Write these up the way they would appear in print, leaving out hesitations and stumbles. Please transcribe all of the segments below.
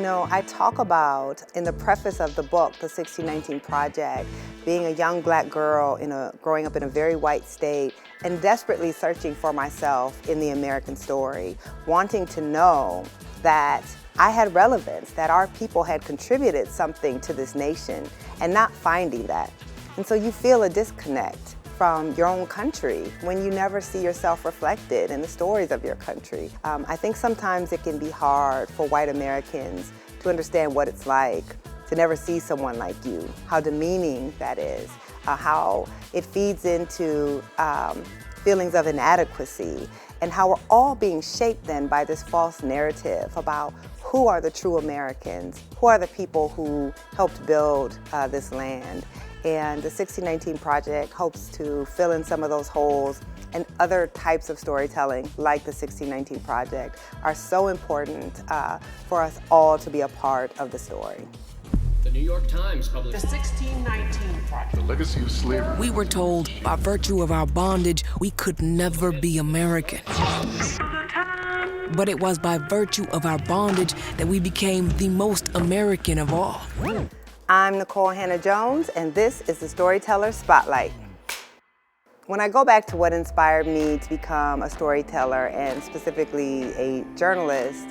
I talk about, in the preface of the book, The 1619 Project, being a young black girl growing up in a very white state and desperately searching for myself in the American story, wanting to know that I had relevance, that our people had contributed something to this nation, and not finding that. And so you feel a disconnect from your own country when you never see yourself reflected in the stories of your country. I think sometimes it can be hard for white Americans to understand what it's like to never see someone like you, how demeaning that is, how it feeds into feelings of inadequacy, and how we're all being shaped then by this false narrative about who are the true Americans, who are the people who helped build this land. And the 1619 Project hopes to fill in some of those holes, and other types of storytelling like the 1619 Project are so important for us all to be a part of the story. The New York Times published the 1619 Project. The legacy of slavery. We were told by virtue of our bondage, we could never be American. But it was by virtue of our bondage that we became the most American of all. I'm Nikole Hannah-Jones, and this is the Storytellers Spotlight. When I go back to what inspired me to become a storyteller and specifically a journalist,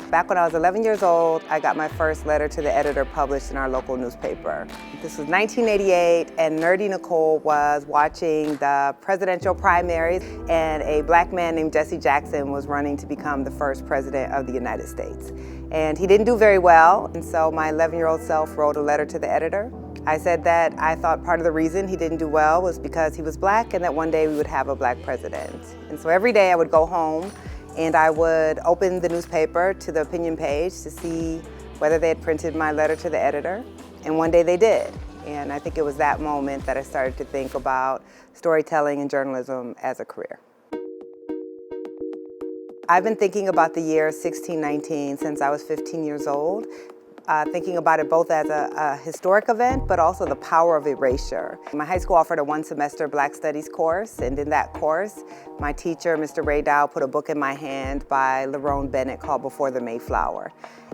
back when I was 11 years old, I got my first letter to the editor published in our local newspaper. This was 1988, and nerdy Nikole was watching the presidential primaries, and a black man named Jesse Jackson was running to become the first president of the United States. And he didn't do very well, and so my 11-year-old self wrote a letter to the editor. I said that I thought part of the reason he didn't do well was because he was black and that one day we would have a black president. And so every day I would go home and I would open the newspaper to the opinion page to see whether they had printed my letter to the editor. And one day they did. And I think it was that moment that I started to think about storytelling and journalism as a career. I've been thinking about the year 1619 since I was 15 years old. Thinking about it both as a historic event, but also the power of erasure. My high school offered a one-semester Black Studies course, and in that course, my teacher, Mr. Ray Dow, put a book in my hand by LeBron Bennett called Before the Mayflower.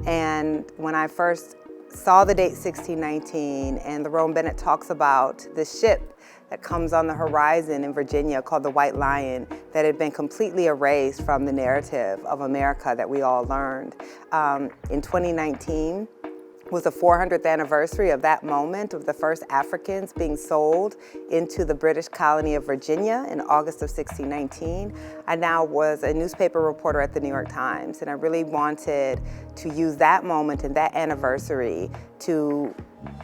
And when I first saw the date 1619, and LeBron Bennett talks about this ship that comes on the horizon in Virginia called the White Lion that had been completely erased from the narrative of America that we all learned. In 2019, was the 400th anniversary of that moment of the first Africans being sold into the British colony of Virginia in August of 1619. I now was a newspaper reporter at the New York Times, and I really wanted to use that moment and that anniversary to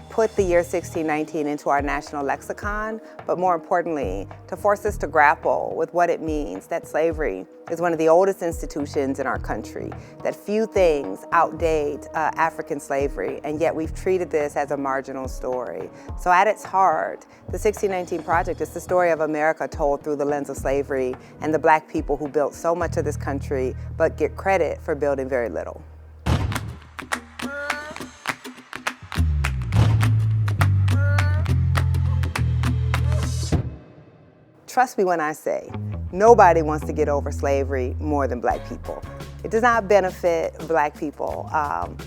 put the year 1619 into our national lexicon, but more importantly, to force us to grapple with what it means that slavery is one of the oldest institutions in our country, that few things outdate African slavery, and yet we've treated this as a marginal story. So at its heart, the 1619 Project is the story of America told through the lens of slavery and the black people who built so much of this country, but get credit for building very little. Trust me when I say, nobody wants to get over slavery more than black people. It does not benefit black people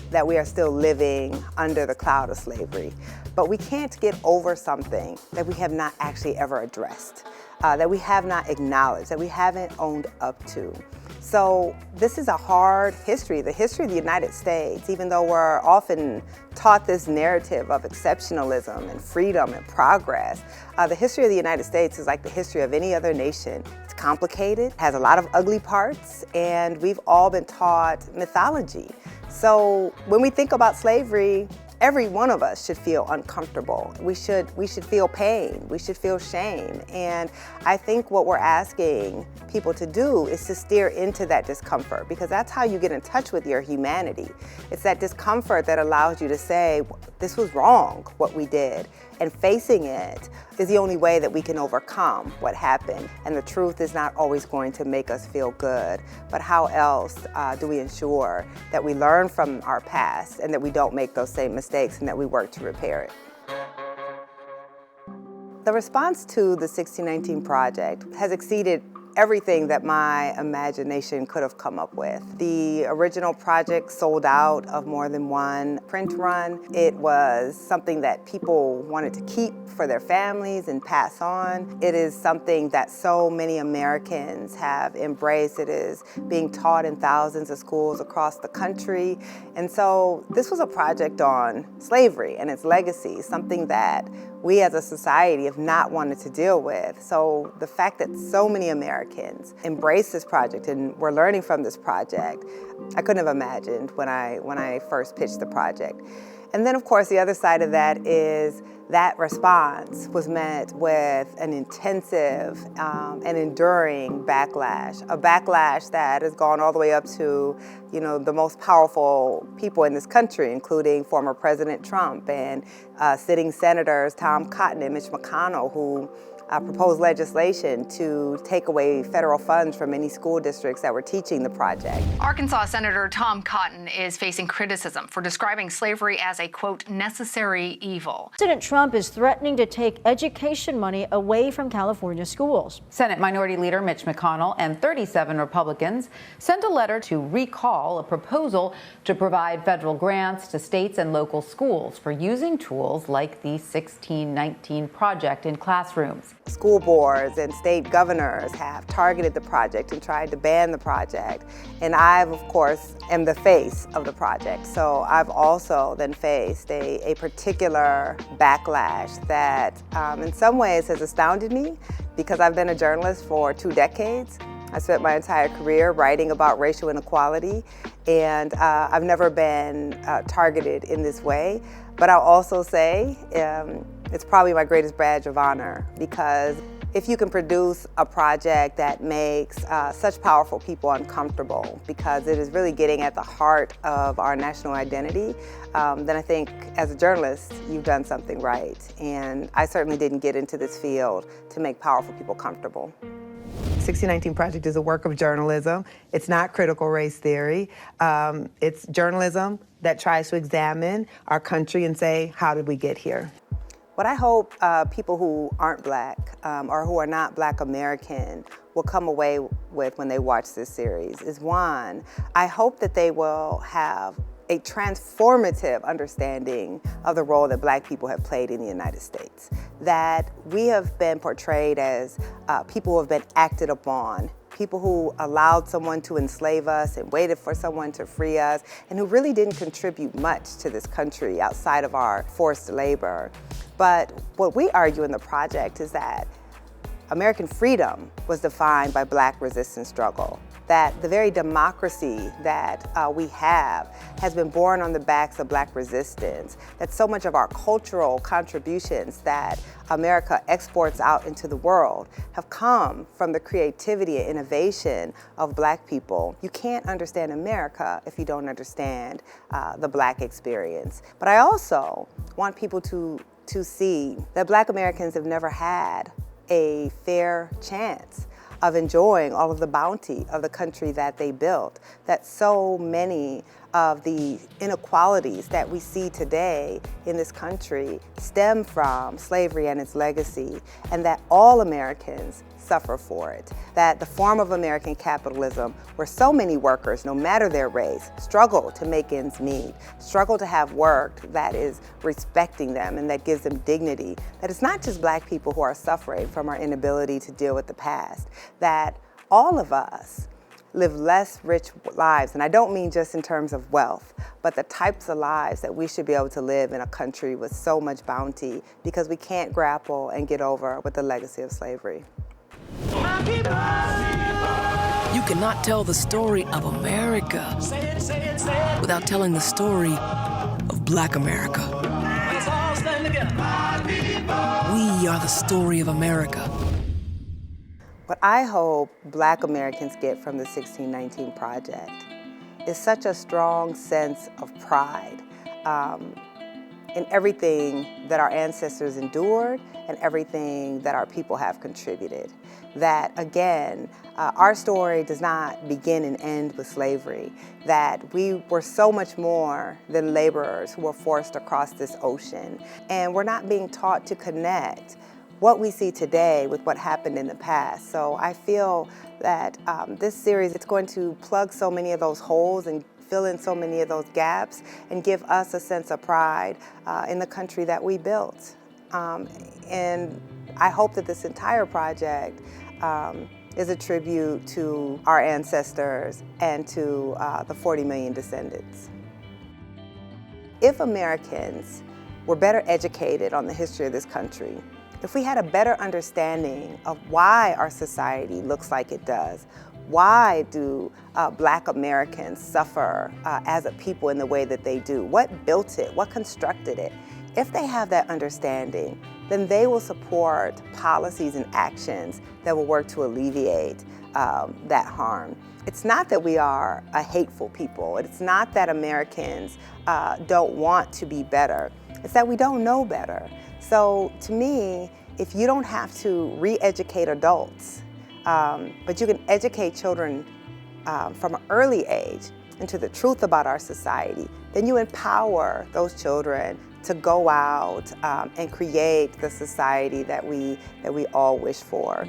that we are still living under the cloud of slavery. But we can't get over something that we have not actually ever addressed, that we have not acknowledged, that we haven't owned up to. So this is a hard history, the history of the United States, even though we're often taught this narrative of exceptionalism and freedom and progress. The history of the United States is like the history of any other nation. It's complicated, has a lot of ugly parts, and we've all been taught mythology. So when we think about slavery, every one of us should feel uncomfortable. We should feel pain. We should feel shame. And I think what we're asking people to do is to steer into that discomfort, because that's how you get in touch with your humanity. It's that discomfort that allows you to say, this was wrong, what we did. And facing it is the only way that we can overcome what happened. And the truth is not always going to make us feel good. But how else do we ensure that we learn from our past and that we don't make those same mistakes and that we work to repair it? The response to the 1619 Project has exceeded everything that my imagination could have come up with. The original project sold out of more than one print run. It was something that people wanted to keep for their families and pass on. It is something that so many Americans have embraced. It is being taught in thousands of schools across the country. And so this was a project on slavery and its legacy, something that we as a society have not wanted to deal with. So the fact that so many Americans embrace this project and we're learning from this project, I couldn't have imagined when I first pitched the project. And then of course the other side of that is that response was met with an intensive and enduring backlash, a backlash that has gone all the way up to, the most powerful people in this country, including former President Trump and sitting senators Tom Cotton and Mitch McConnell, who proposed legislation to take away federal funds from many school districts that were teaching the project. Arkansas Senator Tom Cotton is facing criticism for describing slavery as a, quote, necessary evil. President Trump is threatening to take education money away from California schools. Senate Minority Leader Mitch McConnell and 37 Republicans sent a letter to recall a proposal to provide federal grants to states and local schools for using tools like the 1619 project in classrooms. School boards and state governors have targeted the project and tried to ban the project. And I, of course, am the face of the project. So I've also then faced a particular backlash that in some ways has astounded me because I've been a journalist for 2 decades. I spent my entire career writing about racial inequality, and I've never been targeted in this way. But I'll also say it's probably my greatest badge of honor, because if you can produce a project that makes such powerful people uncomfortable, because it is really getting at the heart of our national identity, then I think as a journalist, you've done something right. And I certainly didn't get into this field to make powerful people comfortable. 1619 Project is a work of journalism. It's not critical race theory. It's journalism that tries to examine our country and say, how did we get here? What I hope people who aren't Black or who are not Black American will come away with when they watch this series is, one, I hope that they will have a transformative understanding of the role that Black people have played in the United States. That we have been portrayed as people who have been acted upon, people who allowed someone to enslave us and waited for someone to free us, and who really didn't contribute much to this country outside of our forced labor. But what we argue in the project is that American freedom was defined by Black resistance struggle, that the very democracy that we have has been born on the backs of Black resistance, that so much of our cultural contributions that America exports out into the world have come from the creativity and innovation of Black people. You can't understand America if you don't understand the Black experience. But I also want people to see that Black Americans have never had a fair chance of enjoying all of the bounty of the country that they built, that so many of the inequalities that we see today in this country stem from slavery and its legacy, and that all Americans suffer for it. That the form of American capitalism, where so many workers, no matter their race, struggle to make ends meet, struggle to have work that is respecting them and that gives them dignity, that it's not just Black people who are suffering from our inability to deal with the past, that all of us live less rich lives, and I don't mean just in terms of wealth, but the types of lives that we should be able to live in a country with so much bounty, because we can't grapple and get over with the legacy of slavery. You cannot tell the story of America without telling the story of Black America. We are the story of America. What I hope Black Americans get from the 1619 Project is such a strong sense of pride in everything that our ancestors endured and everything that our people have contributed. That, again, our story does not begin and end with slavery, that we were so much more than laborers who were forced across this ocean. And we're not being taught to connect what we see today with what happened in the past. So I feel that this series, it's going to plug so many of those holes and fill in so many of those gaps and give us a sense of pride in the country that we built. And I hope that this entire project is a tribute to our ancestors and to the 40 million descendants. If Americans were better educated on the history of this country, if we had a better understanding of why our society looks like it does, why do Black Americans suffer as a people in the way that they do, what built it, what constructed it, if they have that understanding, then they will support policies and actions that will work to alleviate that harm. It's not that we are a hateful people. It's not that Americans don't want to be better. It's that we don't know better. So to me, if you don't have to re-educate adults, but you can educate children from an early age into the truth about our society, then you empower those children to go out and create the society that we all wish for.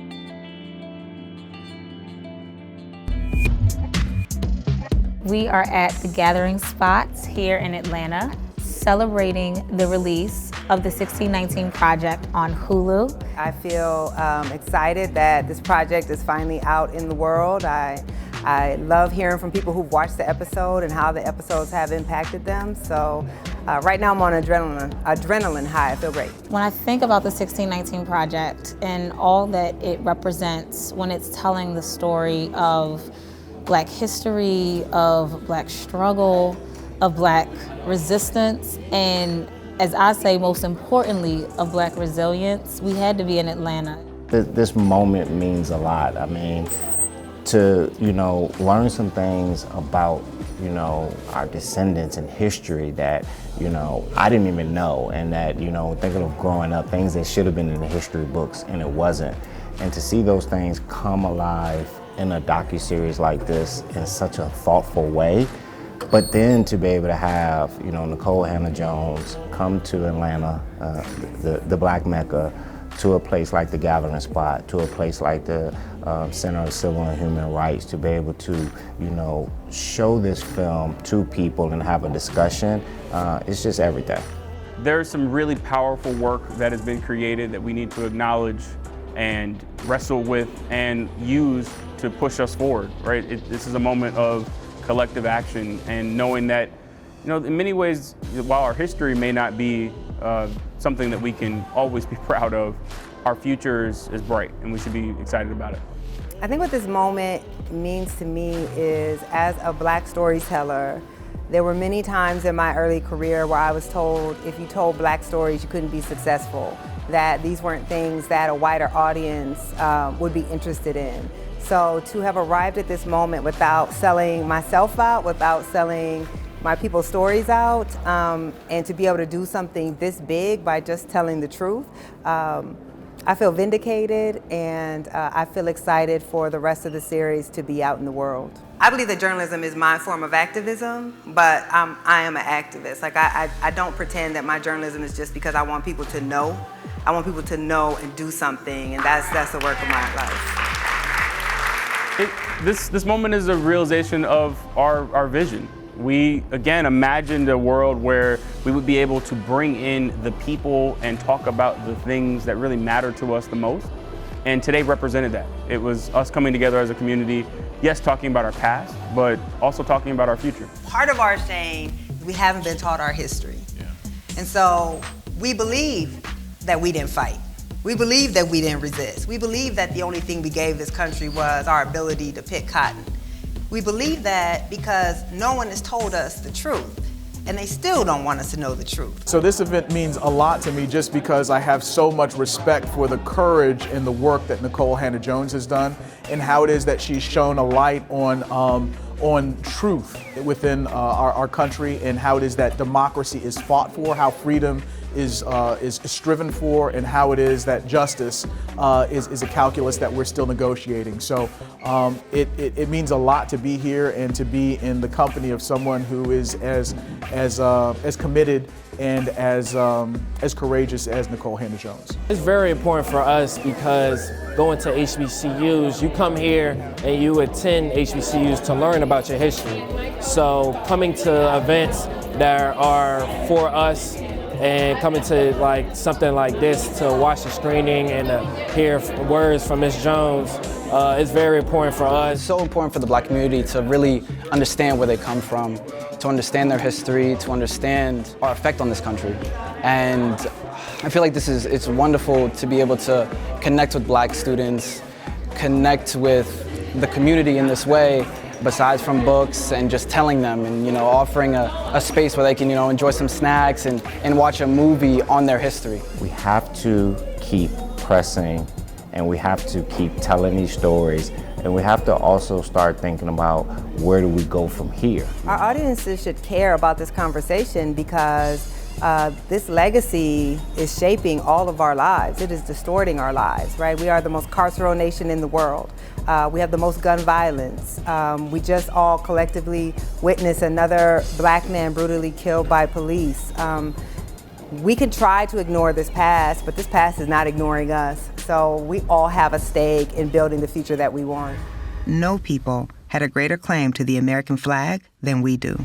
We are at the Gathering Spots here in Atlanta, celebrating the release of the 1619 Project on Hulu. I feel excited that this project is finally out in the world. I love hearing from people who've watched the episode and how the episodes have impacted them. So right now I'm on adrenaline high. I feel great. When I think about the 1619 Project and all that it represents when it's telling the story of Black history, of Black struggle, of Black resistance, and as I say, most importantly, of Black resilience, we had to be in Atlanta. This moment means a lot. I mean, to, learn some things about, our descendants and history that, I didn't even know, and that, thinking of growing up, things that should have been in the history books and it wasn't. And to see those things come alive in a docuseries like this in such a thoughtful way, but then to be able to have, Nikole Hannah-Jones come to Atlanta, the Black Mecca, to a place like the Gathering Spot, to a place like the Center of Civil and Human Rights, to be able to, show this film to people and have a discussion, it's just everything. There's some really powerful work that has been created that we need to acknowledge and wrestle with and use to push us forward, right? This is a moment of collective action, and knowing that, in many ways, while our history may not be something that we can always be proud of, our future is bright and we should be excited about it. I think what this moment means to me is, as a Black storyteller, there were many times in my early career where I was told if you told Black stories, you couldn't be successful, that these weren't things that a wider audience would be interested in. So to have arrived at this moment without selling myself out, without selling my people's stories out, and to be able to do something this big by just telling the truth, I feel vindicated, and I feel excited for the rest of the series to be out in the world. I believe that journalism is my form of activism, but I am an activist. Like I don't pretend that my journalism is just because I want people to know. I want people to know and do something, and that's the work of my life. This moment is a realization of our vision. We, again, imagined a world where we would be able to bring in the people and talk about the things that really matter to us the most. And today represented that. It was us coming together as a community, yes, talking about our past, but also talking about our future. Part of our shame is we haven't been taught our history. Yeah. And so we believe that we didn't fight. We believe that we didn't resist. We believe that the only thing we gave this country was our ability to pick cotton. We believe that because no one has told us the truth, and they still don't want us to know the truth. So this event means a lot to me just because I have so much respect for the courage and the work that Nikole Hannah-Jones has done, and how it is that she's shown a light on truth within our country, and how it is that democracy is fought for, how freedom is striven for, and how it is that justice is a calculus that we're still negotiating. So it means a lot to be here and to be in the company of someone who is as committed and as courageous as Nikole Hannah-Jones. It's very important for us because going to HBCUs, you come here and you attend HBCUs to learn about your history. So coming to events that are for us and coming to like something like this to watch the screening and hear words from Ms. Jones, it's very important for us. It's so important for the Black community to really understand where they come from, to understand their history, to understand our effect on this country. And I feel like it's wonderful to be able to connect with Black students, connect with the community in this way, besides from books and just telling them and, offering a space where they can, enjoy some snacks and watch a movie on their history. We have to keep pressing, and we have to keep telling these stories, and we have to also start thinking about where do we go from here. Our audiences should care about this conversation because this legacy is shaping all of our lives. It is distorting our lives, right? We are the most carceral nation in the world. We have the most gun violence. We just all collectively witnessed another Black man brutally killed by police. We can try to ignore this past, but this past is not ignoring us. So we all have a stake in building the future that we want. No people had a greater claim to the American flag than we do.